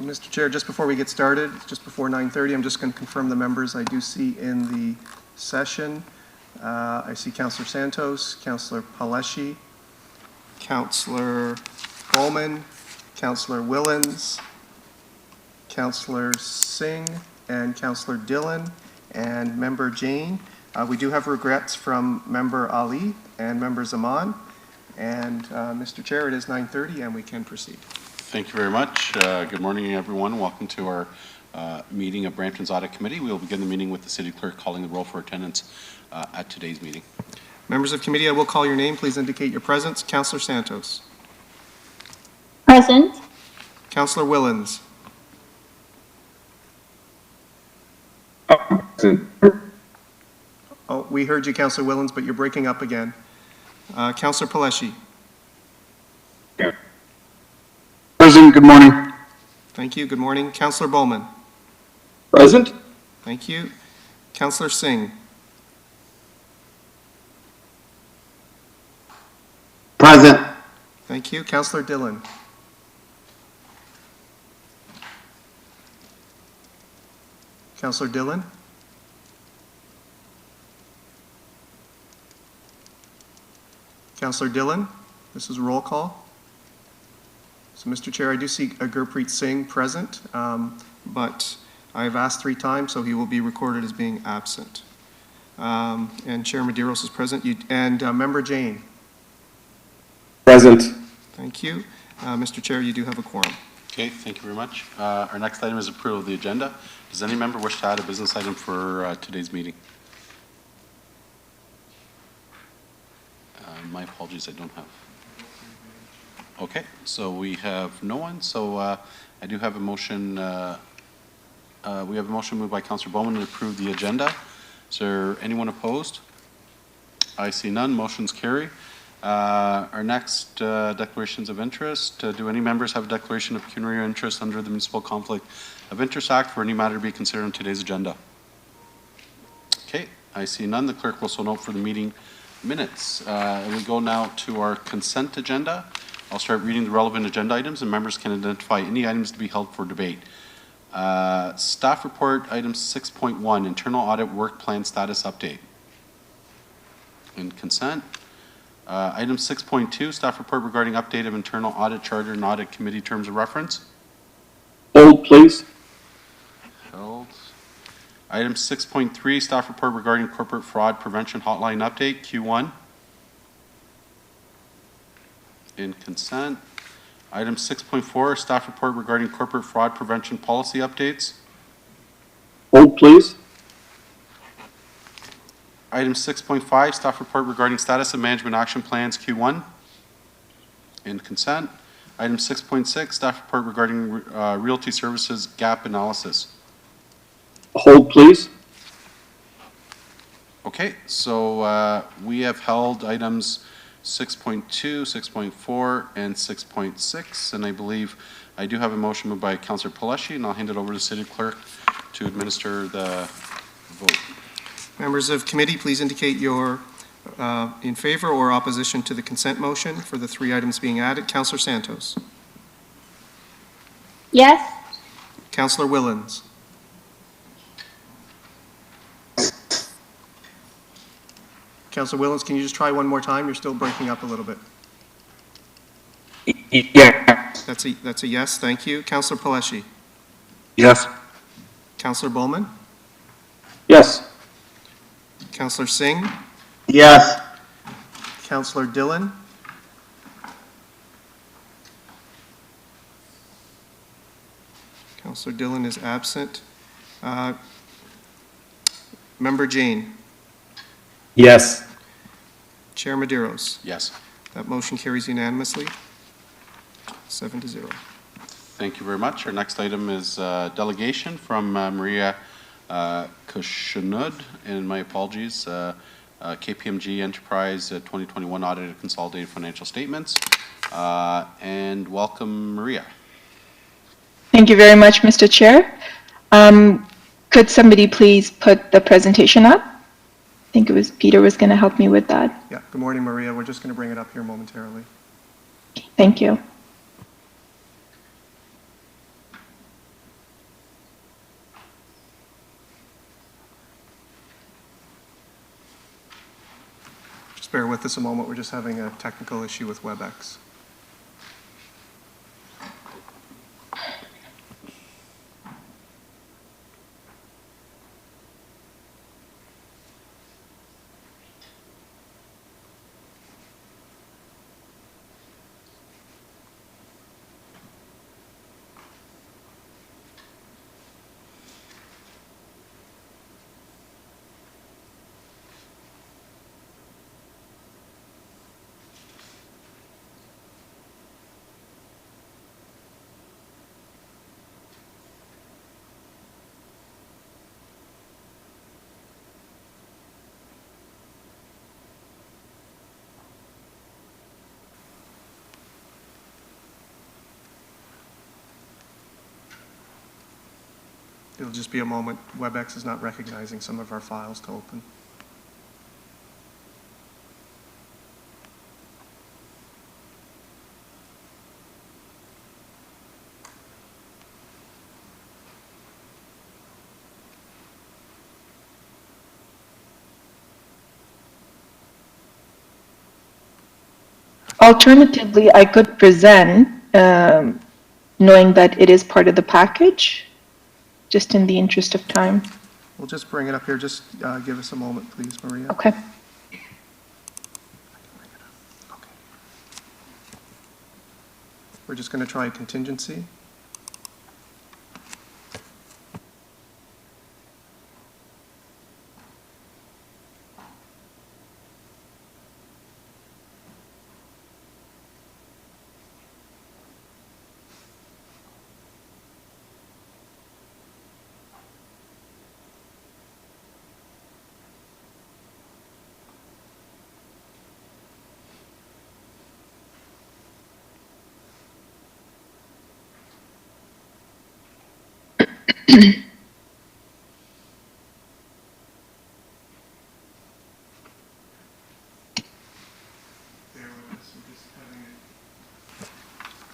Mr. Chair, just before we get started, just before 9:30, I'm just going to confirm the members I do see in the session. I see Councillor Santos, Councillor Paleshi, Councillor Bowman, Councillor Willens, Councillor Singh, and Councillor Dillon, and Member Jane. We do have regrets from Member Ali and Member Zaman. And Mr. Chair, it is 9:30 and we can proceed. Thank you very much. Good morning, everyone. Welcome to our meeting of Brampton's Audit Committee. We will begin the meeting with the City Clerk calling the roll for attendance at today's meeting. Members of committee, I will call your name. Please indicate your presence. Councillor Santos. Present. Councillor Willens. Present. Oh, we heard you, Councillor Willens, but you're breaking up again. Councillor Paleshi. Present. Good morning. Thank you. Good morning. Councillor Bowman. Present. Thank you. Councillor Singh. Present. Thank you. Councillor Dillon. Councillor Dillon. Councillor Dillon, this is roll call. So, Mr. Chair, I do see Gurpreet Singh present, but I have asked 3 times, so he will be recorded as being absent. And Chair Medeiros is present. And Member Jane. Present. Thank you. Mr. Chair, you do have a quorum. Okay, thank you very much. Our next item is approval of the agenda. Does any member wish to add a business item for today's meeting? My apologies, I don't have. Okay, so we have no one. So I do have a motion. We have a motion moved by Councillor Bowman to approve the agenda. Is there anyone opposed? I see none. Motions carry. Our next declarations of interest. Do any members have a declaration of pecuniary interest under the Municipal Conflict of Interest Act for any matter to be considered on today's agenda? Okay, I see none. The clerk will so note for the meeting minutes. And we go now to our consent agenda. I'll start reading the relevant agenda items and members can identify any items to be held for debate. Staff report item 6.1, internal audit work plan status update. In consent. Item 6.2, staff report regarding update of internal audit charter and audit committee terms of reference. Hold, please. Held. Item 6.3, staff report regarding corporate fraud prevention hotline update, Q1. In consent. Item 6.4, staff report regarding corporate fraud prevention policy updates. Hold, please. Item 6.5, staff report regarding status of management action plans, Q1. In consent. Item 6.6, staff report regarding realty services gap analysis. Hold, please. Okay, so we have held items 6.2, 6.4, and 6.6, and I believe I do have a motion moved by Councillor Paleshi, and I'll hand it over to the City Clerk to administer the vote. Members of committee, please indicate your in favor or opposition to the consent motion for the 3 items being added. Councillor Santos. Yes. Councillor Willens. Councillor Willens, can you just try one more time? You're still breaking up a little bit. Yeah. That's a yes, thank you. Councillor Paleshi. Yes. Councillor Bowman. Yes. Councillor Singh. Yes. Councillor Dillon. Councillor Dillon is absent. Member Jane. Yes. Chair Medeiros. Yes. That motion carries unanimously, 7-0. Thank you very much. Our next item is delegation from Maria Kushanud, and my apologies, KPMG Enterprise 2021 Audited Consolidated Financial Statements. And welcome, Maria. Thank you very much, Mr. Chair. Could somebody please put the presentation up? I think it was Peter was going to help me with that. Yeah, good morning, Maria. We're just going to bring it up here momentarily. Thank you. bear with us a moment. We're just having a technical issue with WebEx. It'll just be a moment. WebEx is not recognizing some of our files to open. Alternatively, I could present, knowing that it is part of the package, just in the interest of time. We'll just bring it up here. Just give us a moment, please, Maria. Okay. Okay. We're just going to try a contingency.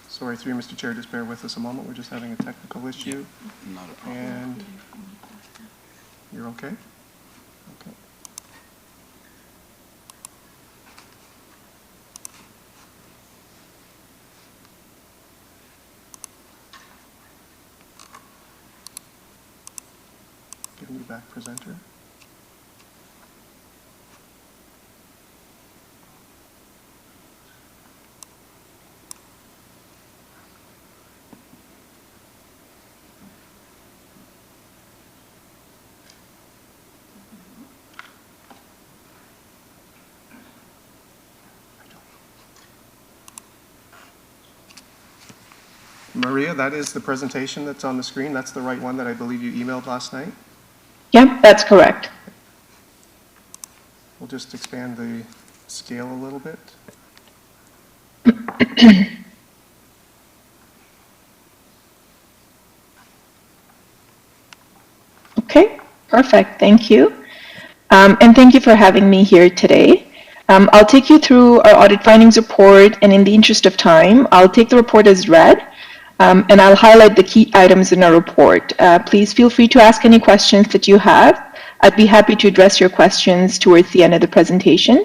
Sorry, through you, Mr. Chair, just bear with us a moment. We're just having a technical issue. Not a problem. And you're okay? Okay. Giving you back presenter. Maria, that is the presentation that's on the screen. That's the right one that I believe you emailed last night. Yep, that's correct. We'll just expand the scale a little bit. Okay, perfect. Thank you. And thank you for having me here today. I'll take you through our audit findings report, and in the interest of time, I'll take the report as read, and I'll highlight the key items in our report. Please feel free to ask any questions that you have. I'd be happy to address your questions towards the end of the presentation.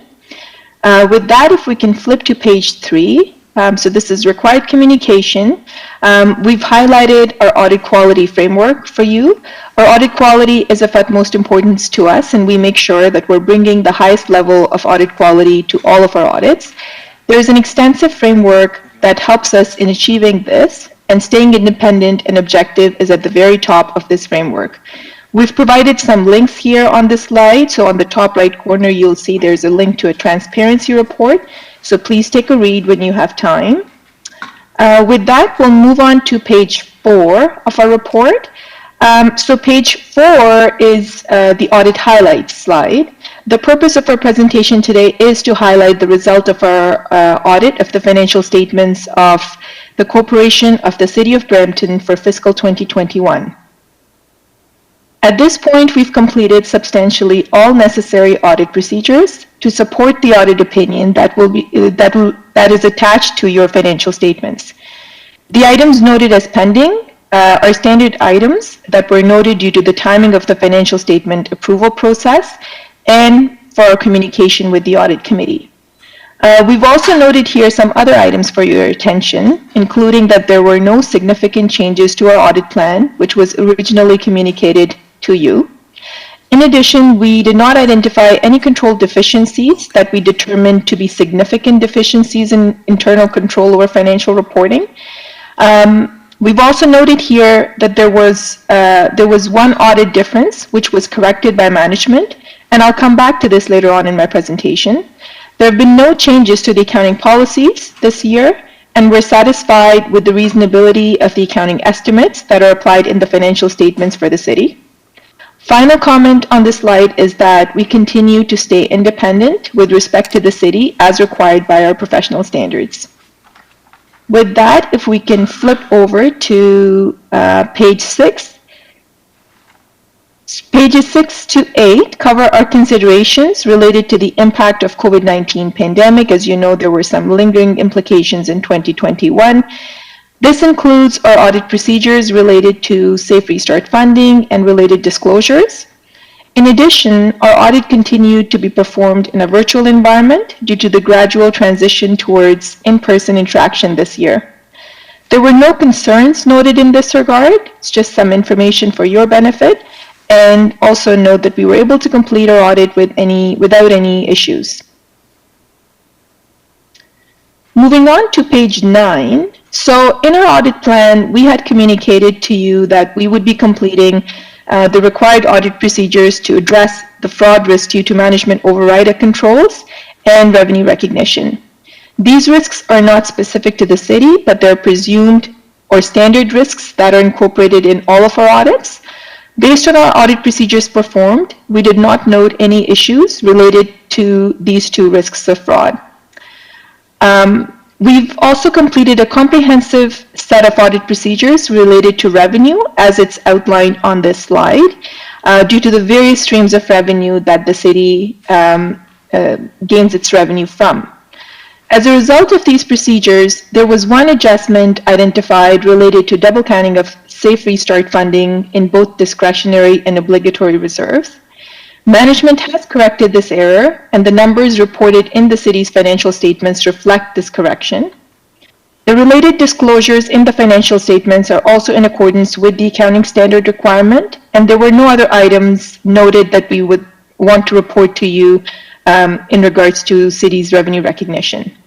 With that, if we can flip to page 3. So this is required communication. We've highlighted our audit quality framework for you. Our audit quality is of utmost importance to us, and we make sure that we're bringing the highest level of audit quality to all of our audits. There is an extensive framework that helps us in achieving this, and staying independent and objective is at the very top of this framework. We've provided some links here on this slide. So on the top right corner, you'll see there's a link to a transparency report. So please take a read when you have time. With that, we'll move on to page 4 of our report. So page 4 is the audit highlights slide. The purpose of our presentation today is to highlight the result of our audit of the financial statements of the Corporation of the City of Brampton for fiscal 2021. At this point, we've completed substantially all necessary audit procedures to support the audit opinion that is attached to your financial statements. The items noted as pending are standard items that were noted due to the timing of the financial statement approval process, and for our communication with the Audit Committee. We've also noted here some other items for your attention, including that there were no significant changes to our audit plan, which was originally communicated to you. In addition, we did not identify any control deficiencies that we determined to be significant deficiencies in internal control over financial reporting. We've also noted here that there was one audit difference, which was corrected by management, and I'll come back to this later on in my presentation. There have been no changes to the accounting policies this year, and we're satisfied with the reasonability of the accounting estimates that are applied in the financial statements for the city. Final comment on this slide is that we continue to stay independent with respect to the city as required by our professional standards. With that, if we can flip over to page 6. Pages 6 to 8 cover our considerations related to the impact of COVID-19 pandemic. As you know, there were some lingering implications in 2021. This includes our audit procedures related to Safe Restart funding and related disclosures. In addition, our audit continued to be performed in a virtual environment due to the gradual transition towards in-person interaction this year. There were no concerns noted in this regard. It's just some information for your benefit. And also note that we were able to complete our audit without any issues. Moving on to page 9. So in our audit plan, we had communicated to you that we would be completing the required audit procedures to address the fraud risk due to management override controls and revenue recognition. These risks are not specific to the city, but they're presumed or standard risks that are incorporated in all of our audits. Based on our audit procedures performed, we did not note any issues related to these two risks of fraud. We've also completed a comprehensive set of audit procedures related to revenue, as it's outlined on this slide, due to the various streams of revenue that the city gains its revenue from. As a result of these procedures, there was one adjustment identified related to double counting of Safe Restart funding in both discretionary and obligatory reserves. Management has corrected this error, and the numbers reported in the city's financial statements reflect this correction. The related disclosures in the financial statements are also in accordance with the accounting standard requirement, and there were no other items noted that we would want to report to you in regards to city's revenue recognition.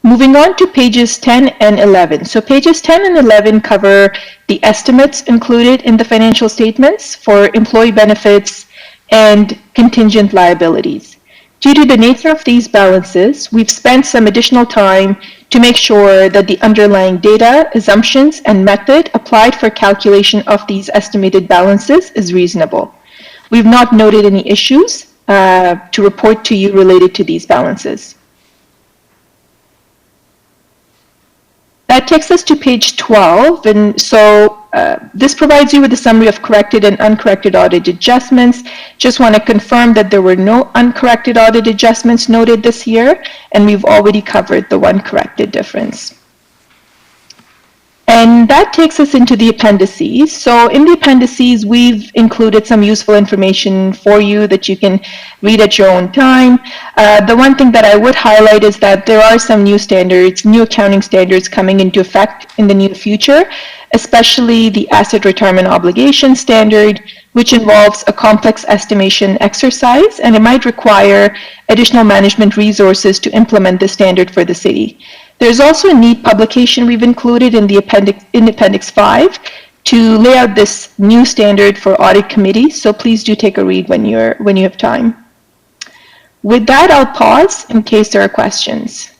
Moving on to pages 10 and 11. So pages 10 and 11 cover the estimates included in the financial statements for employee benefits and contingent liabilities. Due to the nature of these balances, we've spent some additional time to make sure that the underlying data, assumptions, and method applied for calculation of these estimated balances is reasonable. We've not noted any issues to report to you related to these balances. That takes us to page 12, and so this provides you with a summary of corrected and uncorrected audit adjustments. Just want to confirm that there were no uncorrected audit adjustments noted this year, and we've already covered the one corrected difference. And that takes us into the appendices. So in the appendices, we've included some useful information for you that you can read at your own time. The one thing that I would highlight is that there are some new standards, new accounting standards coming into effect in the near future, especially the asset retirement obligation standard, which involves a complex estimation exercise, and it might require additional management resources to implement the standard for the city. There's also a neat publication we've included in the Appendix 5 to lay out this new standard for Audit Committee, so please do take a read when you have time. With that, I'll pause in case there are questions.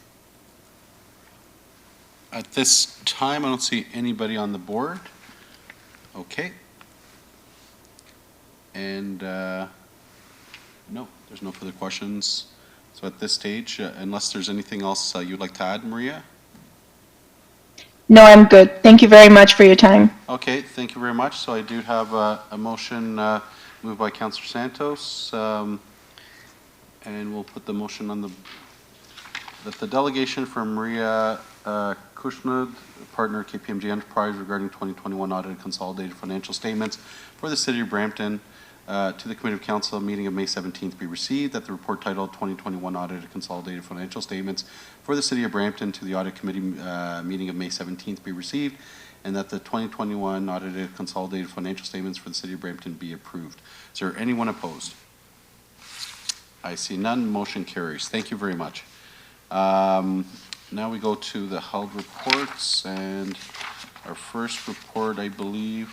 At this time, I don't see anybody on the board. Okay. And no, there's no further questions. So at this stage, unless there's anything else you'd like to add, Maria? No, I'm good. Thank you very much for your time. Okay, thank you very much. So I do have a motion moved by Councillor Santos, and we'll put the motion on that the delegation from Maria Kushnud, partner at KPMG Enterprise regarding 2021 audited consolidated financial statements for the City of Brampton to the Committee of Council meeting of May 17th be received, that the report titled 2021 Audited Consolidated Financial Statements for the City of Brampton to the Audit Committee meeting of May 17th be received, and that the 2021 Audited Consolidated Financial Statements for the City of Brampton be approved. Is there anyone opposed? I see none. Motion carries. Thank you very much. Now we go to the held reports, and our first report, I believe,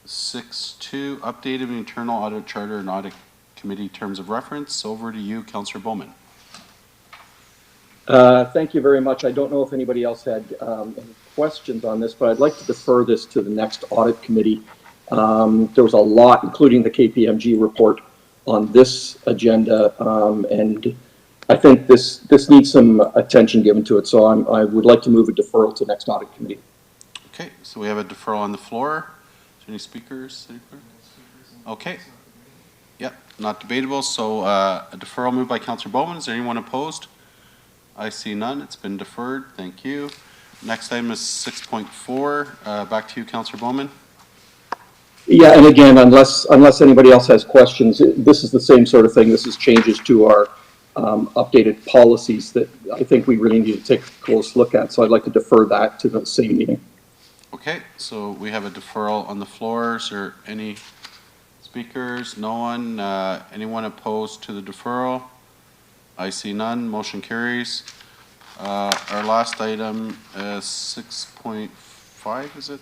6.2, updated internal audit charter and audit committee terms of reference. Over to you, Councillor Bowman. Thank you very much. I don't know if anybody else had any questions on this, but I'd like to defer this to the next audit committee. There was a lot, including the KPMG report, on this agenda, and I think this needs some attention given to it. So I would like to move a deferral to next audit committee. Okay, so we have a deferral on the floor. Is there any speakers? City Clerk? Okay. Yep, not debatable. So a deferral moved by Councillor Bowman. Is there anyone opposed? I see none. It's been deferred. Thank you. Next item is 6.4. Back to you, Councillor Bowman. Yeah, and again, unless anybody else has questions, this is the same sort of thing. This is changes to our updated policies that I think we really need to take a close look at. So I'd like to defer that to the same meeting. Okay, so we have a deferral on the floor. Is there any speakers? No one? Anyone opposed to the deferral? I see none. Motion carries. Our last item is 6.5, is it?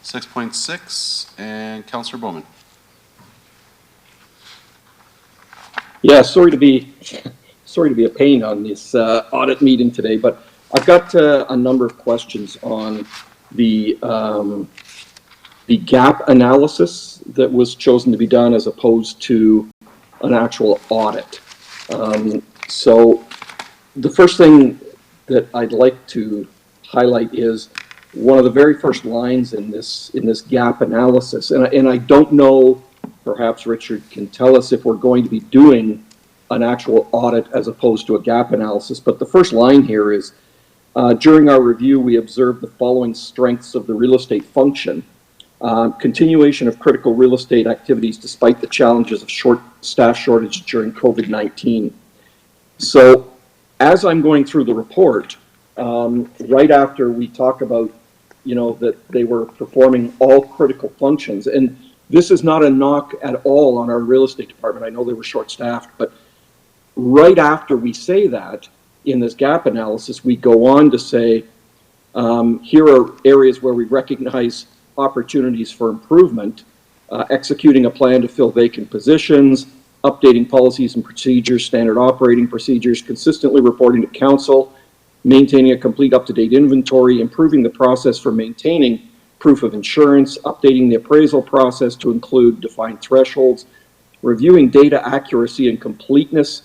6.6, and Councillor Bowman. Yeah, sorry to be a pain on this audit meeting today, but I've got a number of questions on the gap analysis that was chosen to be done as opposed to an actual audit. So the first thing that I'd like to highlight is one of the very first lines in this gap analysis, and I don't know, perhaps Richard can tell us if we're going to be doing an actual audit as opposed to a gap analysis, but the first line here is, during our review, we observed the following strengths of the real estate function. Continuation of critical real estate activities despite the challenges of staff shortage during COVID-19. So as I'm going through the report, right after we talk about, that they were performing all critical functions, and this is not a knock at all on our real estate department. I know they were short-staffed, but right after we say that, in this gap analysis, we go on to say, here are areas where we recognize opportunities for improvement, executing a plan to fill vacant positions, updating policies and procedures, standard operating procedures, consistently reporting to council, maintaining a complete up-to-date inventory, improving the process for maintaining proof of insurance, updating the appraisal process to include defined thresholds, reviewing data accuracy and completeness,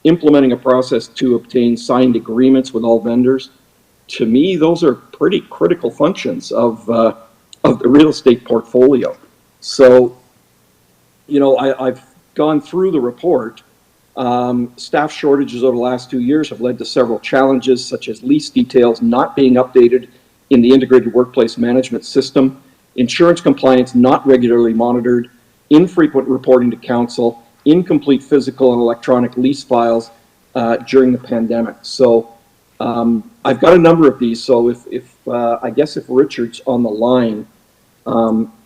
implementing a process to obtain signed agreements with all vendors. To me, those are pretty critical functions of the real estate portfolio. So, I've gone through the report. Staff shortages over the last 2 years have led to several challenges, such as lease details not being updated in the integrated workplace management system, insurance compliance not regularly monitored, infrequent reporting to council, incomplete physical and electronic lease files during the pandemic. So I've got a number of these. So I guess if Richard's on the line,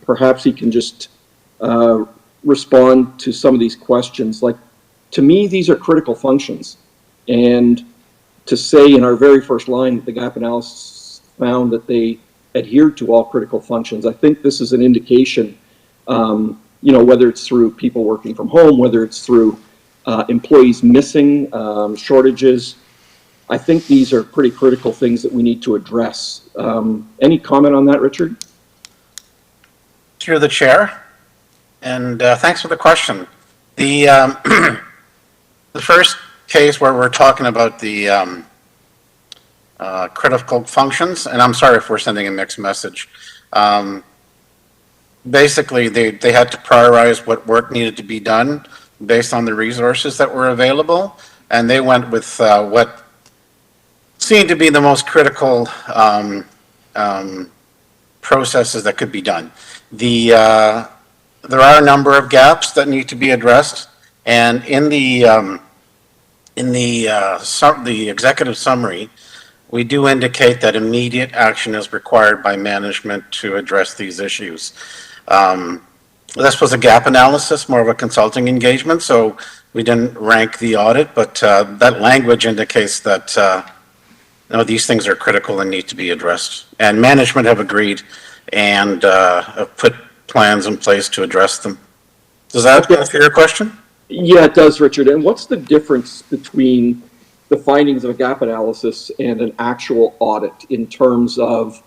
perhaps he can just respond to some of these questions. Like, to me, these are critical functions. And to say in our very first line that the gap analysis found that they adhered to all critical functions, I think this is an indication, whether it's through people working from home, whether it's through employees missing, shortages, I think these are pretty critical things that we need to address. Any comment on that, Richard? Through the chair, and thanks for the question. The the first case where we're talking about the critical functions, and I'm sorry if we're sending a mixed message. Basically, they had to prioritize what work needed to be done based on the resources that were available, and they went with what seemed to be the most critical processes that could be done. The there are a number of gaps that need to be addressed, and in the the executive summary, we do indicate that immediate action is required by management to address these issues. This was a gap analysis, more of a consulting engagement, so we didn't rank the audit, but that language indicates that these things are critical and need to be addressed. And management have agreed and have put plans in place to address them. Does that answer your question? Yeah, it does, Richard. And what's the difference between the findings of a gap analysis and an actual audit in terms of,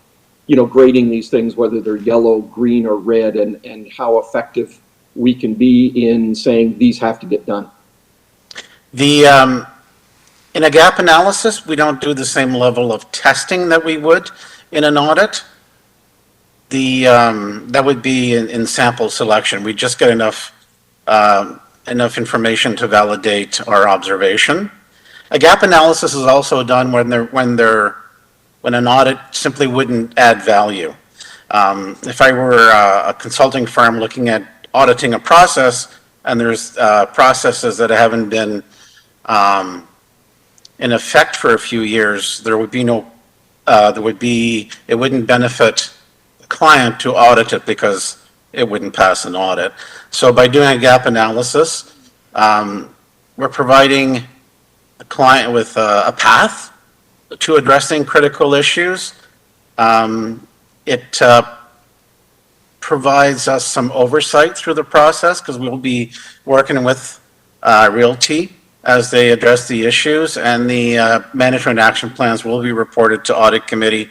grading these things, whether they're yellow, green, or red, and how effective we can be in saying these have to get done? In a gap analysis, we don't do the same level of testing that we would in an audit. That would be in sample selection. We just get enough information to validate our observation. A gap analysis is also done when an audit simply wouldn't add value. If I were a consulting firm looking at auditing a process, and there's processes that haven't been in effect for a few years, it wouldn't benefit the client to audit it because it wouldn't pass an audit. So by doing a gap analysis, we're providing a client with a path to addressing critical issues. It provides us some oversight through the process because we'll be working with Realty as they address the issues, and the management action plans will be reported to Audit Committee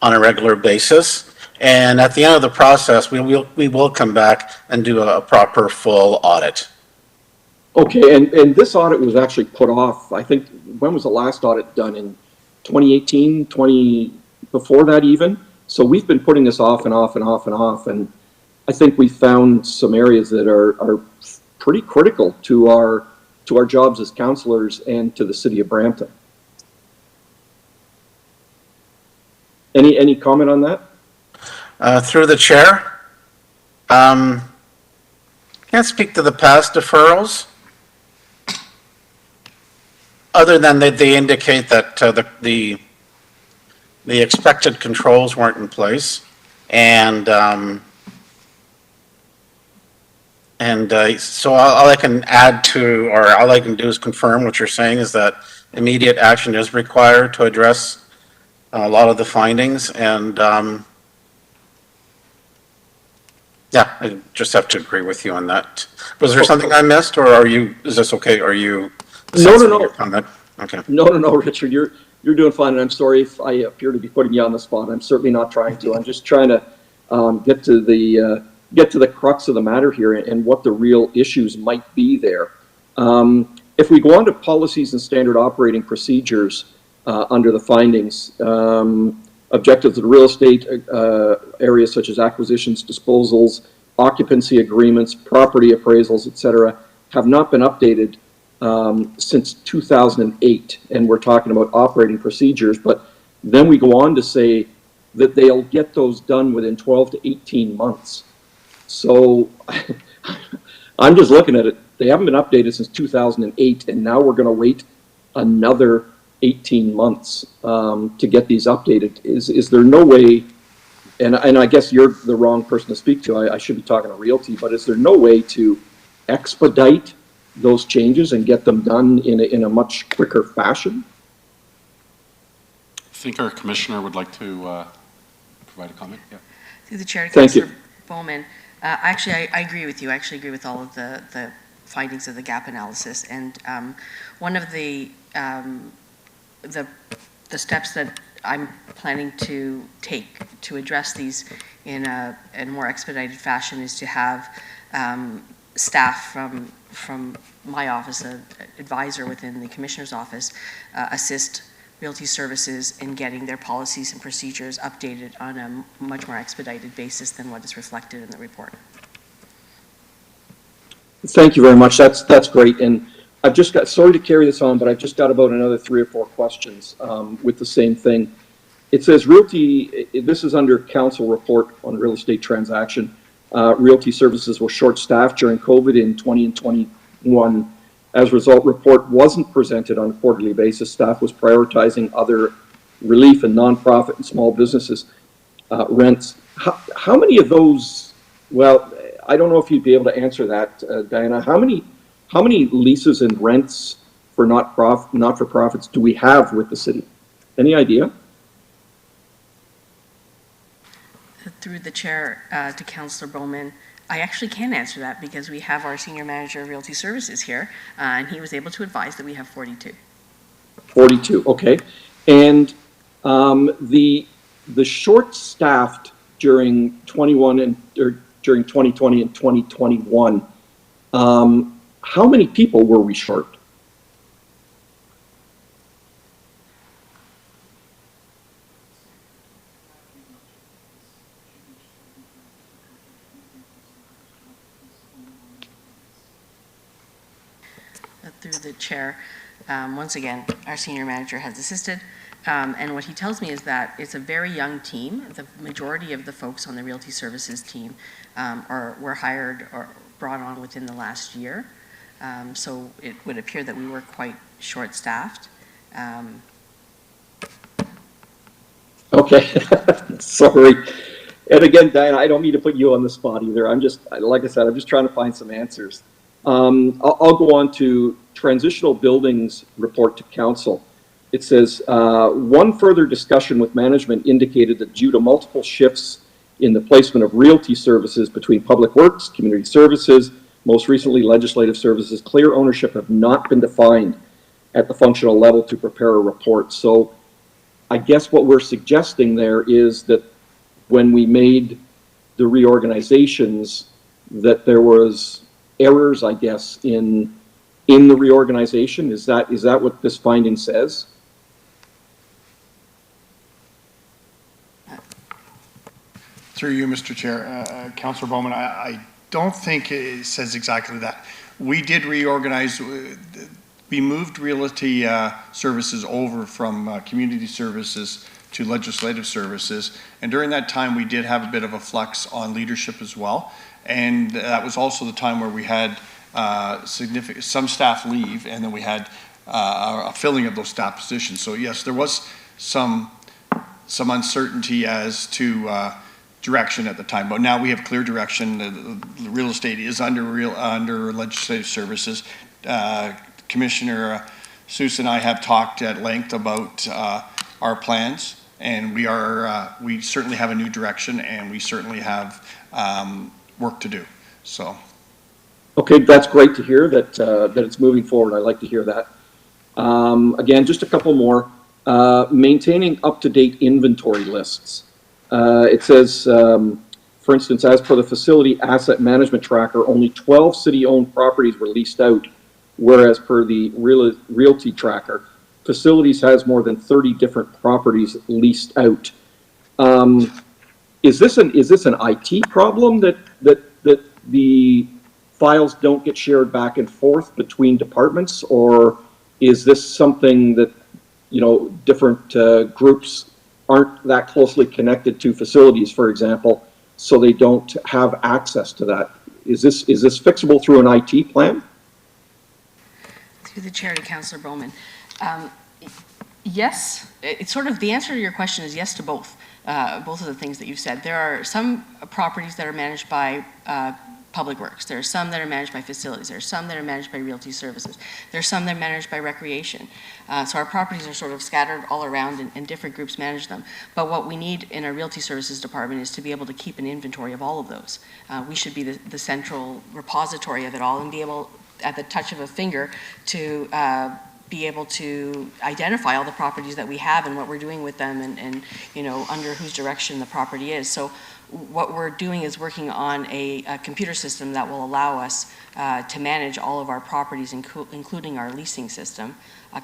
on a regular basis. And at the end of the process, we will come back and do a proper full audit. Okay, and this audit was actually put off, I think, when was the last audit done? In 2018, before that even? So we've been putting this off and off and off and off, and I think we found some areas that are pretty critical to our jobs as councillors and to the city of Brampton. Any comment on that? Through the chair, can't speak to the past deferrals, other than that they indicate that the expected controls weren't in place, and so all I can add to, or all I can do is confirm what you're saying, is that immediate action is required to address a lot of the findings, and yeah, I just have to agree with you on that. Was there something I missed, or is this okay? Are you? No. Okay. No, Richard, you're doing fine, and I'm sorry if I appear to be putting you on the spot. I'm certainly not trying to. I'm just trying to get to the crux of the matter here and what the real issues might be there. If we go on to policies and standard operating procedures under the findings, objectives of the real estate areas such as acquisitions, disposals, occupancy agreements, property appraisals, etc., have not been updated since 2008, and we're talking about operating procedures, but then we go on to say that they'll get those done within 12 to 18 months. So I'm just looking at it. They haven't been updated since 2008, and now we're going to wait another 18 months to get these updated. Is there no way, and I guess you're the wrong person to speak to, I should be talking to Realty, but is there no way to expedite those changes and get them done in a much quicker fashion? I think our commissioner would like to provide a comment. Yeah. Through the chair, Thank you. Councillor Bowman. Actually, I agree with you. I actually agree with all of the findings of the gap analysis. And one of the steps that I'm planning to take to address these in a more expedited fashion is to have staff from my office, an advisor within the Commissioner's office, assist Realty Services in getting their policies and procedures updated on a much more expedited basis than what is reflected in the report. Thank you very much. That's great. And I've just got, sorry to carry this on, but I've just got about another 3 or 4 questions with the same thing. It says Realty, this is under council report on real estate transaction. Realty services were short-staffed during COVID in 20 and 21. As a result, report wasn't presented on a quarterly basis. Staff was prioritizing other relief and nonprofit and small businesses rents. How many of those, well, I don't know if you'd be able to answer that, Diana. How many leases and rents for not-for-profits do we have with the city? Any idea? Through the chair to Councillor Bowman, I actually can answer that because we have our Senior Manager of Realty Services here, and he was able to advise that we have 42. 42, okay. And the short-staffed during 21 and or during 2020 and 2021, how many people were we short? Through the chair, once again, our senior manager has assisted, and what he tells me is that it's a very young team. The majority of the folks on the Realty Services team were hired or brought on within the last year, so it would appear that we were quite short-staffed. Okay, sorry. And again, Diana, I don't mean to put you on the spot either. I'm just, like I said, I'm just trying to find some answers. I'll go on to transitional buildings report to council. It says, one further discussion with management indicated that due to multiple shifts in the placement of realty services between public works, community services, most recently legislative services, clear ownership have not been defined at the functional level to prepare a report. So I guess what we're suggesting there is that when we made the reorganizations, that there was errors, I guess, in the reorganization. Is that what this finding says? Through you, Mr. Chair, Councillor Bowman, I don't think it says exactly that. We did reorganize. We moved realty services over from community services to legislative services, and during that time we did have a bit of a flux on leadership as well, and that was also the time where we had some staff leave, and then we had a filling of those staff positions. So yes, there was some uncertainty as to direction at the time, but now we have clear direction. The real estate is under legislative services. Commissioner Seuss and I have talked at length about our plans, and we certainly have a new direction, and we certainly have work to do. So, okay, that's great to hear that it's moving forward. I like to hear that. Again, just a couple more. Maintaining up-to-date inventory lists. It says, for instance, as per the facility asset management tracker, only 12 city-owned properties were leased out, whereas per the realty tracker, facilities has more than 30 different properties leased out. Is this an IT problem that the files don't get shared back and forth between departments, or is this something that, you know, different groups aren't that closely connected to facilities, for example, so they don't have access to that? Is this fixable through an IT plan? Through the chair to Councillor Bowman. Yes, it's sort of, the answer to your question is yes to both of the things that you've said. There are some properties that are managed by Public Works. There are some that are managed by facilities. There are some that are managed by realty services. There are some that are managed by recreation. So our properties are sort of scattered all around, and different groups manage them. But what we need in our realty services department is to be able to keep an inventory of all of those. We should be the central repository of it all and be able, at the touch of a finger, to be able to identify all the properties that we have and what we're doing with them, and you know, under whose direction the property is. So what we're doing is working on a computer system that will allow us to manage all of our properties, including our leasing system.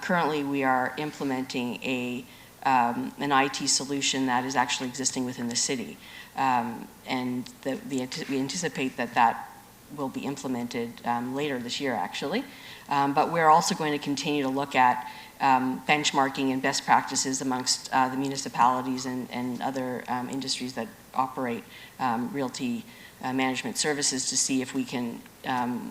Currently, we are implementing an IT solution that is actually existing within the city, and we anticipate that will be implemented later this year, actually. But we're also going to continue to look at benchmarking and best practices amongst the municipalities and other industries that operate realty management services to see if we can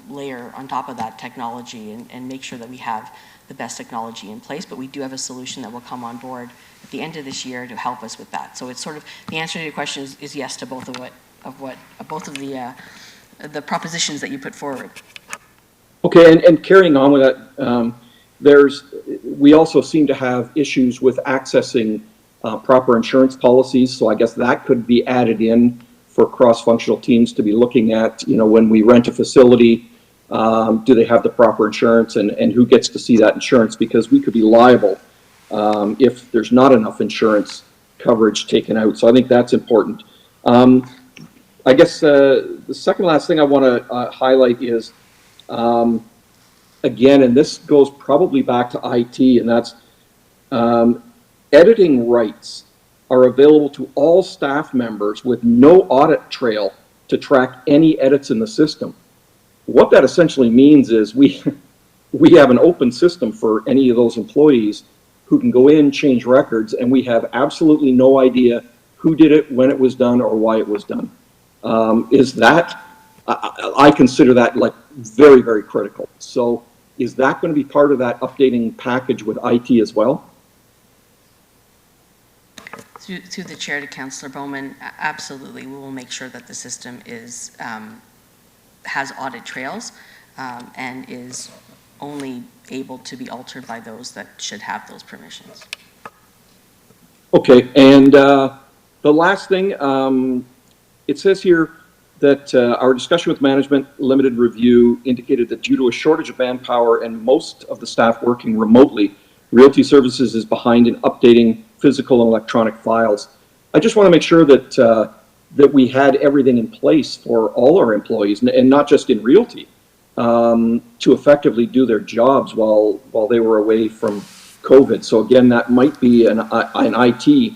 layer on top of that technology and make sure that we have the best technology in place. But we do have a solution that will come on board at the end of this year to help us with that. So it's sort of, the answer to your question is yes to both of the propositions that you put forward. Okay, and carrying on with that, we also seem to have issues with accessing proper insurance policies, so I guess that could be added in for cross-functional teams to be looking at, when we rent a facility, do they have the proper insurance, and who gets to see that insurance, because we could be liable if there's not enough insurance coverage taken out, so I think that's important. I guess the second last thing I want to highlight is, again, and this goes probably back to IT, and that's editing rights are available to all staff members with no audit trail to track any edits in the system. What that essentially means is we have an open system for any of those employees who can go in, change records, and we have absolutely no idea who did it, when it was done, or why it was done. I consider that like very, very critical. So is that going to be part of that updating package with IT as well? Through the chair to Councillor Bowman, absolutely. We will make sure that the system has audit trails and is only able to be altered by those that should have those permissions. Okay, and the last thing, it says here that our discussion with management limited review indicated that due to a shortage of manpower and most of the staff working remotely, Realty Services is behind in updating physical and electronic files. I just want to make sure that that we had everything in place for all our employees, and not just in Realty, to effectively do their jobs while they were away from COVID. So again, that might be an IT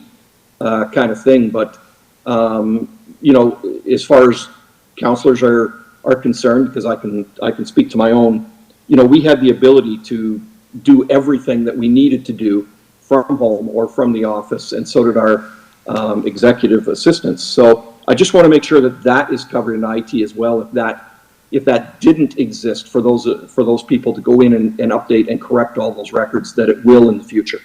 kind of thing, but as far as councillors are concerned, because I can speak to my own, we had the ability to do everything that we needed to do from home or from the office, and so did our executive assistants. So I just want to make sure that that is covered in IT as well. If that didn't exist for those people to go in and update and correct all those records, that it will in the future.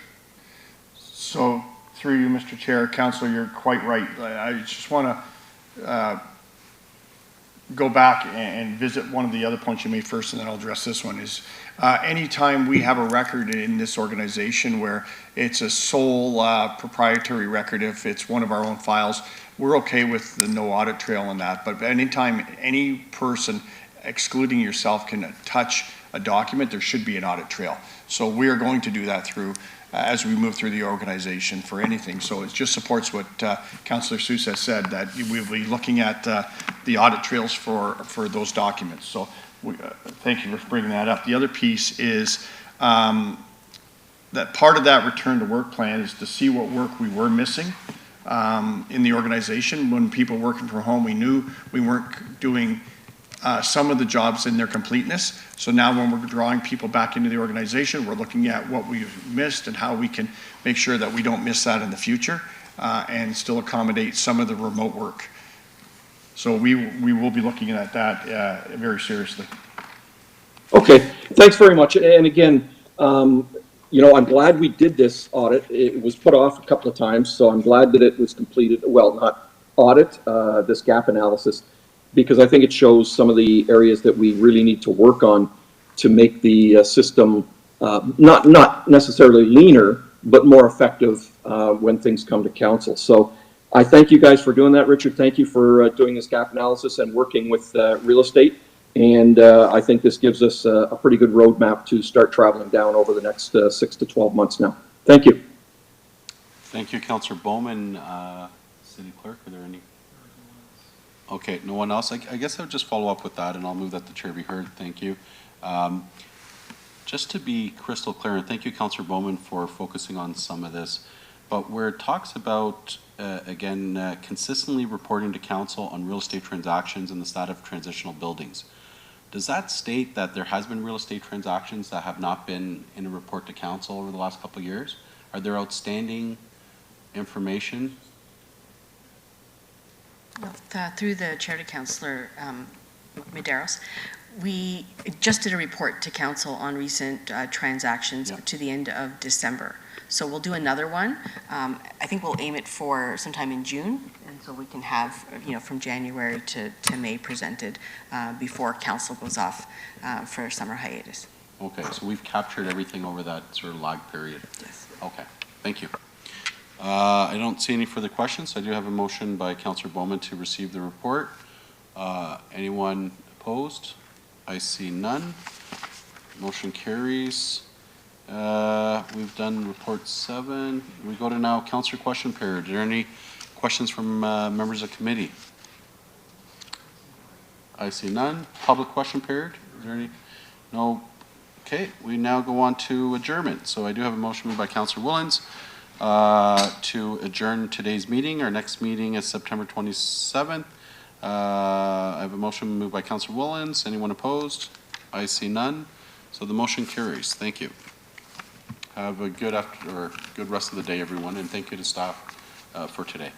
So through you, Mr. Chair, Councillor, you're quite right. I just want to go back and visit one of the other points you made first, and then I'll address this one, is anytime we have a record in this organization where it's a sole proprietary record, if it's one of our own files, we're okay with the no audit trail on that. But anytime any person, excluding yourself, can touch a document, there should be an audit trail. So we are going to do that through as we move through the organization for anything. So it just supports what Councillor Seuss has said, that we'll be looking at the audit trails for those documents. So thank you for bringing that up. The other piece is that part of that return to work plan is to see what work we were missing in the organization. When people were working from home, we knew we weren't doing some of the jobs in their completeness. So now when we're drawing people back into the organization, we're looking at what we've missed and how we can make sure that we don't miss that in the future and still accommodate some of the remote work. So we will be looking at that very seriously. Okay, thanks very much. And again, I'm glad we did this audit. It was put off a couple of times, so I'm glad that it was completed. Well, not audit, this gap analysis, because I think it shows some of the areas that we really need to work on to make the system not necessarily leaner, but more effective when things come to council. So I thank you guys for doing that. Richard, thank you for doing this gap analysis and working with real estate. And I think this gives us a pretty good roadmap to start traveling down over the next 6 to 12 months now. Thank you. Thank you, Councillor Bowman. City Clerk, are there any? Okay, no one else? I guess I would just follow up with that, and I'll move that the chair be heard. Thank you. Just to be crystal clear, and thank you, Councillor Bowman, for focusing on some of this, but where it talks about, again, consistently reporting to council on real estate transactions in the status of transitional buildings, does that state that there has been real estate transactions that have not been in a report to council over the last couple of years? Are there outstanding information? Through the chair to Councillor Medeiros, we just did a report to council on recent transactions Yeah. to the end of December. So we'll do another one. I think we'll aim it for sometime in June, and so we can have, from January to May presented before council goes off for summer hiatus. Okay, so we've captured everything over that sort of lag period. Yes. Okay, thank you. I don't see any further questions. I do have a motion by Councillor Bowman to receive the report. Anyone opposed? I see none. Motion carries. We've done report 7. We go to now councillor question period. Are there any questions from members of committee? I see none. Public question period. Is there any? No. Okay, we now go on to adjournment. So I do have a motion moved by Councillor Willens to adjourn today's meeting. Our next meeting is September 27th. I have a motion moved by Councillor Willens. Anyone opposed? I see none. So the motion carries. Thank you. Have a good rest of the day, everyone, and thank you to staff for today.